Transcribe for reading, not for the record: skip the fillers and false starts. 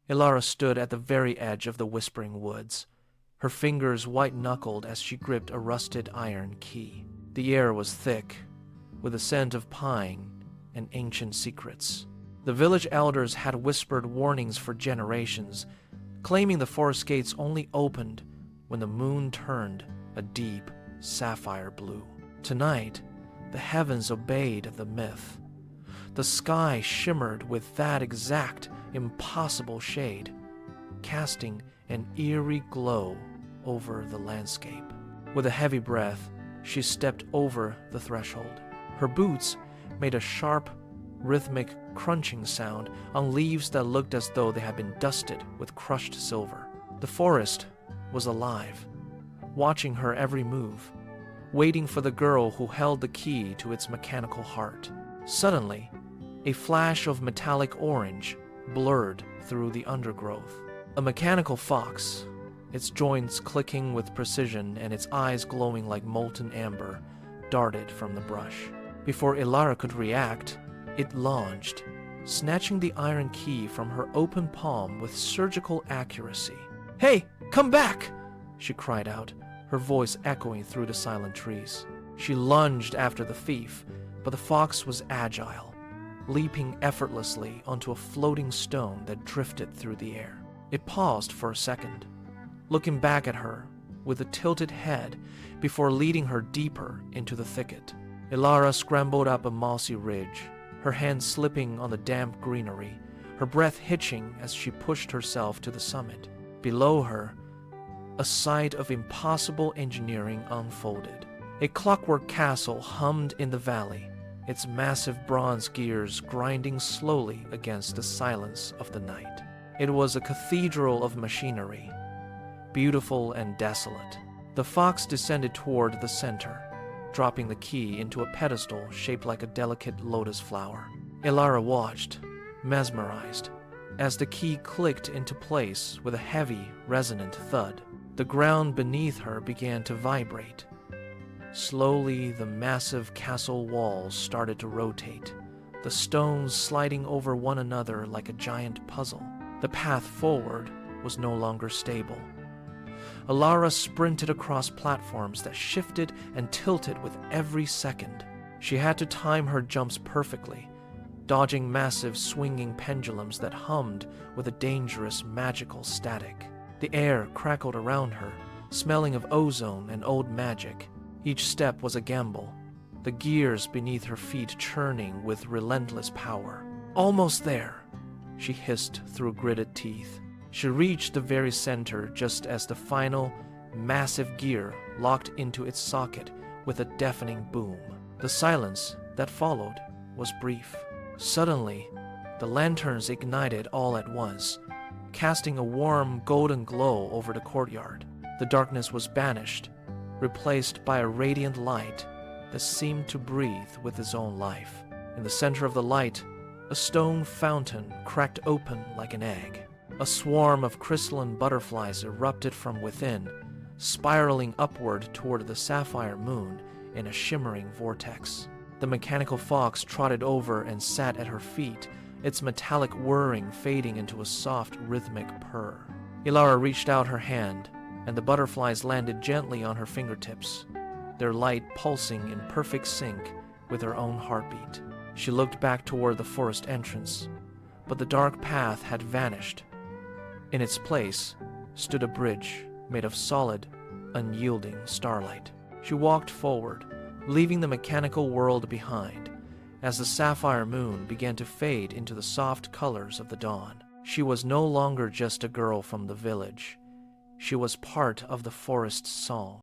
Ilara stood at the very edge of the Whispering Woods, her fingers white-knuckled as she gripped a rusted iron key. The air was thick, with a scent of pine and ancient secrets. The village elders had whispered warnings for generations, claiming the forest gates only opened when the moon turned a deep sapphire blue. Tonight, the heavens obeyed the myth. The sky shimmered with that exact, impossible shade, casting an eerie glow over the landscape. With a heavy breath, she stepped over the threshold. Her boots made a sharp, rhythmic crunching sound on leaves that looked as though they had been dusted with crushed silver. The forest was alive, watching her every move, waiting for the girl who held the key to its mechanical heart. Suddenly, a flash of metallic orange blurred through the undergrowth. A mechanical fox, its joints clicking with precision and its eyes glowing like molten amber, darted from the brush. Before Ilara could react, it launched, snatching the iron key from her open palm with surgical accuracy. "Hey, come back!" she cried out, her voice echoing through the silent trees. She lunged after the thief, but the fox was agile, leaping effortlessly onto a floating stone that drifted through the air. It paused for a second, looking back at her with a tilted head before leading her deeper into the thicket. Ilara scrambled up a mossy ridge, her hands slipping on the damp greenery, her breath hitching as she pushed herself to the summit. Below her, a sight of impossible engineering unfolded. A clockwork castle hummed in the valley, its massive bronze gears grinding slowly against the silence of the night. It was a cathedral of machinery, beautiful and desolate. The fox descended toward the center, dropping the key into a pedestal shaped like a delicate lotus flower. Ilara watched, mesmerized, as the key clicked into place with a heavy, resonant thud. The ground beneath her began to vibrate. Slowly, the massive castle walls started to rotate, the stones sliding over one another like a giant puzzle. The path forward was no longer stable. Ilara sprinted across platforms that shifted and tilted with every second. She had to time her jumps perfectly, dodging massive swinging pendulums that hummed with a dangerous magical static. The air crackled around her, smelling of ozone and old magic. Each step was a gamble, the gears beneath her feet churning with relentless power. "Almost there," she hissed through gritted teeth. She reached the very center just as the final, massive gear locked into its socket with a deafening boom. The silence that followed was brief. Suddenly, the lanterns ignited all at once, casting a warm, golden glow over the courtyard. The darkness was banished, replaced by a radiant light that seemed to breathe with its own life. In the center of the light, a stone fountain cracked open like an egg. A swarm of crystalline butterflies erupted from within, spiraling upward toward the sapphire moon in a shimmering vortex. The mechanical fox trotted over and sat at her feet, its metallic whirring fading into a soft, rhythmic purr. Ilara reached out her hand, and the butterflies landed gently on her fingertips, their light pulsing in perfect sync with her own heartbeat. She looked back toward the forest entrance, but the dark path had vanished. In its place stood a bridge made of solid, unyielding starlight. She walked forward, leaving the mechanical world behind, as the sapphire moon began to fade into the soft colors of the dawn. She was no longer just a girl from the village. She was part of the forest's song.